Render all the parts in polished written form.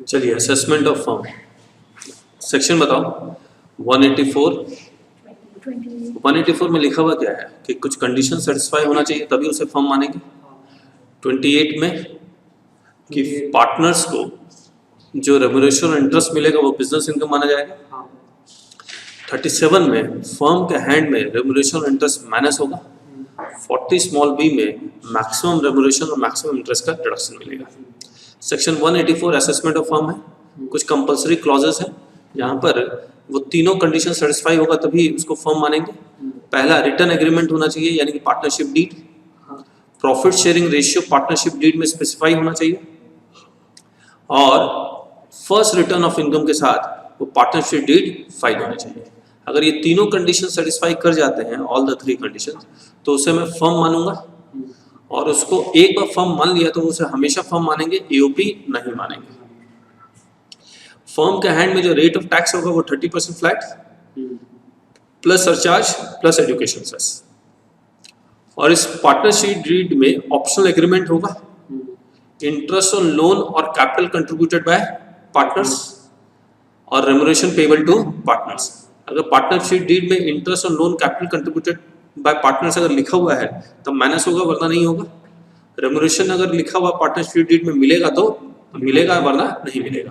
चलिए assessment of firm section बताओ। 184 में लिखा हुआ क्या है कि कुछ कंडीशन सेटिस्फाई होना चाहिए तभी उसे फर्म मानेंगे। 28 में कि पार्टनर्स को जो रेम्यूनरेशन और इंटरेस्ट मिलेगा वो बिजनेस इनकम माना जाएगा। 37 में फर्म के हैंड में रेम्यूनरेशन और इंटरेस्ट माइनस होगा। 40 स्मॉल बी में मैक्सिमम रेम्यूनरेशन और मैक्सिमम इंटरेस्ट का डिडक्शन मिलेगा। सेक्शन 184 असेसमेंट ऑफ फर्म है। कुछ कंपलसरी क्लॉजेस हैं यहाँ पर वो तीनों कंडीशन सेटिस्फाई होगा तभी उसको फर्म मानेंगे। पहला रिटर्न एग्रीमेंट होना चाहिए यानी कि partnership deed. Profit sharing ratio partnership deed में स्पेसिफाई होना चाहिए और फर्स्ट रिटर्न ऑफ इनकम के साथ वो पार्टनरशिप डीड फाइल होना चाहिए। अगर ये तीनों कंडीशन सेटिस्फाई कर जाते हैं ऑल द 3 कंडीशन तो उसे मैं फर्म मानूंगा और उसको एक बार फर्म मान लिया तो उसे हमेशा फर्म मानेंगे, एओपी नहीं मानेंगे। फर्म के हैंड में जो रेट ऑफ टैक्स होगा वो 30% flat plus surcharge plus education cess. और इस पार्टनरशिप डीड में ऑप्शनल एग्रीमेंट होगा। इंटरेस्ट ऑन लोन और कैपिटल कंट्रीब्यूटेड बाय पार्टनर्स और रेम्यूनरेशन पेबल टू पार्टनर्स। अगर पार्टनरशिप डीड में interest on loan capital contributed by partners अगर लिखा हुआ है तब माइनस होगा वरना नहीं होगा। रेम्यूनरेशन अगर लिखा हुआ पार्टनरशिप डीड में मिलेगा तो मिलेगा वरना नहीं मिलेगा।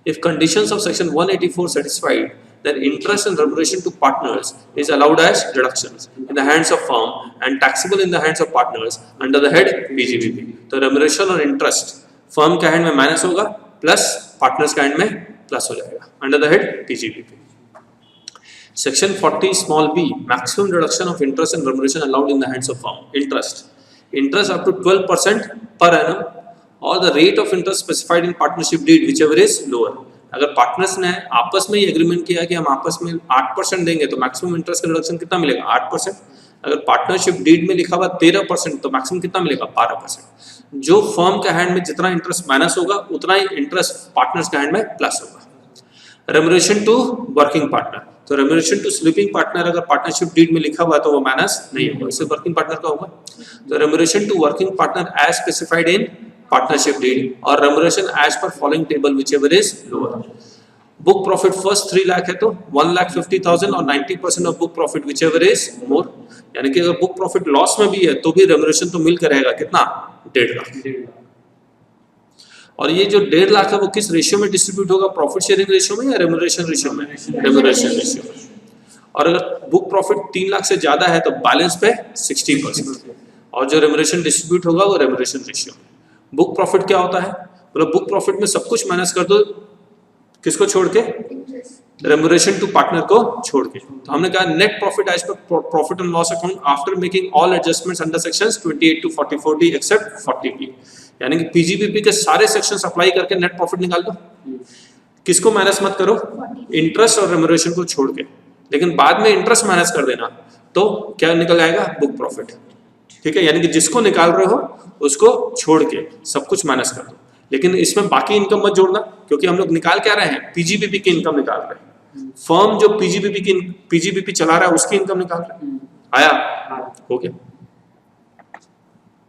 If conditions of section 184 satisfied, then interest and remuneration to partners is allowed as deductions in the hands of firm and taxable in the hands of partners under the head PGBP. तो remuneration और interest firm के hand में minus होगा plus partners के hand में plus हो जाएगा under the head PGBP. Section 40 small b maximum deduction of interest and remuneration allowed in the hands of firm. Interest up to 12% per annum और the rate of interest specified in partnership deed whichever is lower. अगर partners ने आपस में ही agreement किया कि हम आपस में 8% देंगे तो मैक्सिमम इंटरेस्ट का रिडक्शन कितना मिलेगा 8%। अगर पार्टनरशिप डीड में लिखा हुआ 13% तो मैक्सिमम कितना मिलेगा 12%। जो फर्म के हैंड में जितना इंटरेस्ट माइनस होगा उतना ही इंटरेस्ट पार्टनर्स के हैंड में प्लस होगा। रेम्यूनरेशन टू वर्किंग पार्टनर तो रेम्यूनरेशन टू स्लीपिंग पार्टनर अगर पार्टनरशिप डीड में लिखा हुआ तो वो माइनस नहीं होगा, इससे वर्किंग पार्टनर का होगा। तो remuneration to working partner as specified in partnership deed or remuneration as per following table whichever is lower. Book profit first 3 lakh है तो 1,50,000 और 90% of book profit whichever is more। यानी कि अगर book profit loss में भी है तो भी remuneration तो मिल कर रहेगा कितना 1.5 लाख। और ये जो 1.5 लाख है वो किस रेशियो में डिस्ट्रीब्यूट होगा, प्रॉफिट शेयरिंग रेशियो में या रेम्यूनरेशन रेशियो में? रेम्यूनरेशन रेशियो में। और अगर बुक प्रॉफिट 3 लाख से ज्यादा है तो बैलेंस पे 60% और जो रेम्यूनरेशन डिस्ट्रीब्यूट होगा वो रेम्यूनरेशन रेशियो में। बुक प्रॉफिट क्या होता है, मतलब बुक प्रॉफिट में सब कुछ माइनस कर दो किसको छोड़ के, रेम्यूनरेशन टू पार्टनर को छोड़ के। तो हमने कहा net profit as per profit and loss account after making all adjustments under sections 28 to 44D except 40B। यानी कि पीजीबीपी के सारे सेक्शंस अप्लाई करके नेट प्रॉफिट निकाल दो, किसको माइनस मत करो, इंटरेस्ट और रेम्यूनरेशन को छोड़ के। लेकिन बाद में इंटरेस्ट माइनस कर देना तो क्या निकल आएगा बुक प्रॉफिट। ठीक है, यानी कि जिसको निकाल रहे हो उसको छोड़ के सब कुछ माइनस कर दो। लेकिन इसमें बाकी इनकम मत जोड़ना क्योंकि हम लोग निकाल क्या रहे हैं, पीजीबीपी की इनकम निकाल रहे हैं। फर्म जो पीजीबीपी चला रहा है उसकी इनकम निकाल रहे हैं। आया हो गया।